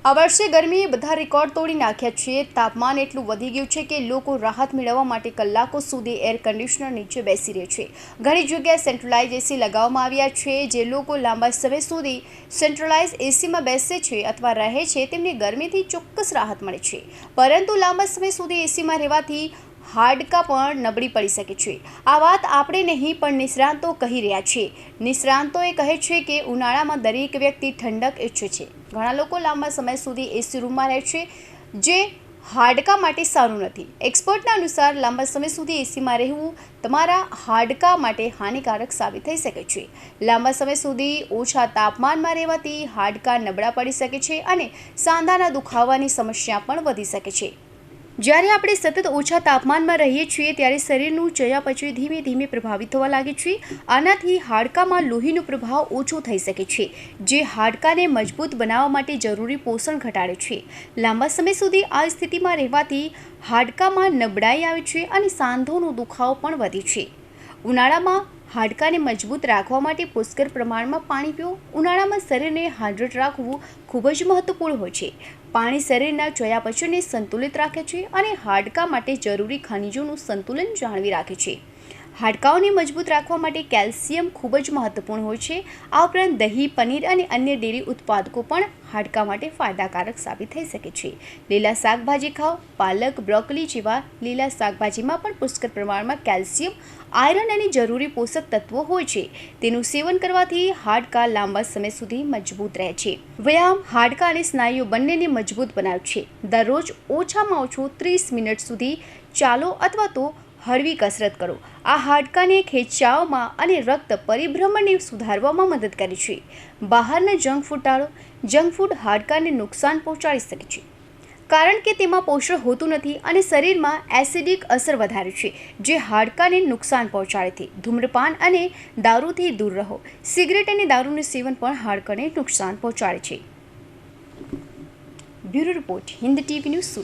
આ વર્ષે ગરમીએ બધા રેકોર્ડ તોડી નાખ્યા છે। તાપમાન એટલું વધી ગયું છે કે લોકો રાહત મેળવવા માટે કલાકો સુધી એર કન્ડિશનર નીચે બેસી રહે છે। ઘણી જગ્યાએ સેન્ટ્રલાઇઝ એસી લગાવવામાં આવ્યા છે। જે લોકો લાંબા સમય સુધી સેન્ટ્રલાઇઝ એસીમાં બેસે છે અથવા રહે છે તેમને ગરમીથી ચોક્કસ રાહત મળે છે, પરંતુ લાંબા સમય સુધી એસીમાં રહેવાથી હાડકાં પણ નબળી પડી શકે છે। આ વાત આપણે નહીં પણ નિષ્ણાતો કહી રહ્યા છે। નિષ્ણાતોએ કહે છે કે ઉનાળામાં દરેક વ્યક્તિ ઠંડક ઈચ્છે છે। ઘણા લોકો લાંબા સમય સુધી એસી રૂમમાં રહે છે, જે હાડકાં માટે સારું નથી। એક્સપર્ટના અનુસાર લાંબા સમય સુધી એસીમાં રહેવું તમારા હાડકાં માટે હાનિકારક સાબિત થઈ શકે છે। લાંબા સમય સુધી ઓછા તાપમાનમાં રહેવાથી હાડકાં નબળા પડી શકે છે અને સાંધાના દુખાવાની સમસ્યા પણ વધી શકે છે। જ્યારે આપણે સતત ઓછા તાપમાનમાં રહીએ છીએ ત્યારે શરીરનું ચયાપચય ધીમે ધીમે પ્રભાવિત થવા લાગે છે। આનાથી હાડકાંમાં લોહીનો પ્રભાવ ઓછો થઈ શકે છે, જે હાડકાંને મજબૂત બનાવવા માટે જરૂરી પોષણ ઘટાડે છે। લાંબા સમય સુધી આ સ્થિતિમાં રહેવાથી હાડકાંમાં નબળાઈ આવે છે અને સાંધોનો દુખાવો પણ વધે છે। ઉનાળામાં હાડકાંને મજબૂત રાખવા માટે પુષ્કળ પ્રમાણમાં પાણી પીવું। ઉનાળામાં શરીરને હાઇડ્રેટ રાખવું ખૂબ જ મહત્વપૂર્ણ હોય છે। પાણી શરીરના ચયાપચયને સંતુલિત રાખે છે અને હાડકાં માટે જરૂરી ખનિજોનું સંતુલન જાળવી રાખે છે। હાડકાંઓને મજબૂત રાખવા માટે કેલ્શિયમ ખૂબ જ મહત્વપૂર્ણ હોય છે। આ ઉપરાંત દહીં, પનીર અને અન્ય ડેરી ઉત્પાદકો પણ હાડકાં માટે ફાયદાકારક સાબિત થઈ શકે છે। લીલા શાકભાજી ખાઓ। પાલક, બ્રોકોલી જેવા લીલા શાકભાજીમાં પણ પુષ્કળ પ્રમાણમાં કેલ્શિયમ, આયરન અને જરૂરી પોષક તત્વો હોય છે। તેનું સેવન કરવાથી હાડકાં લાંબા સમય સુધી મજબૂત રહે છે। વ્યાયામ હાડકાં અને સ્નાયુઓ બંનેને મજબૂત બનાવે છે। દરરોજ ઓછામાં ઓછું 30 મિનિટ સુધી ચાલો અથવા તો હળવી કસરત કરો। આ હાડકાંને ખેંચાવવામાં અને રક્ત પરિભ્રમણને સુધારવામાં મદદ કરે છે। બહારના જંક ફૂડ ટાળો। જંક ફૂડ હાડકાંને નુકસાન પહોંચાડી શકે છે, કારણ કે તેમાં પોષણ હોતું નથી અને શરીરમાં એસિડિક અસર વધારે છે, જે હાડકાંને નુકસાન પહોંચાડે છે। ધૂમ્રપાન અને દારૂથી દૂર રહો। સિગરેટ અને દારૂનું સેવન પણ હાડકાંને નુકસાન પહોંચાડે છે। Bureau report, Hind TV news, Surat.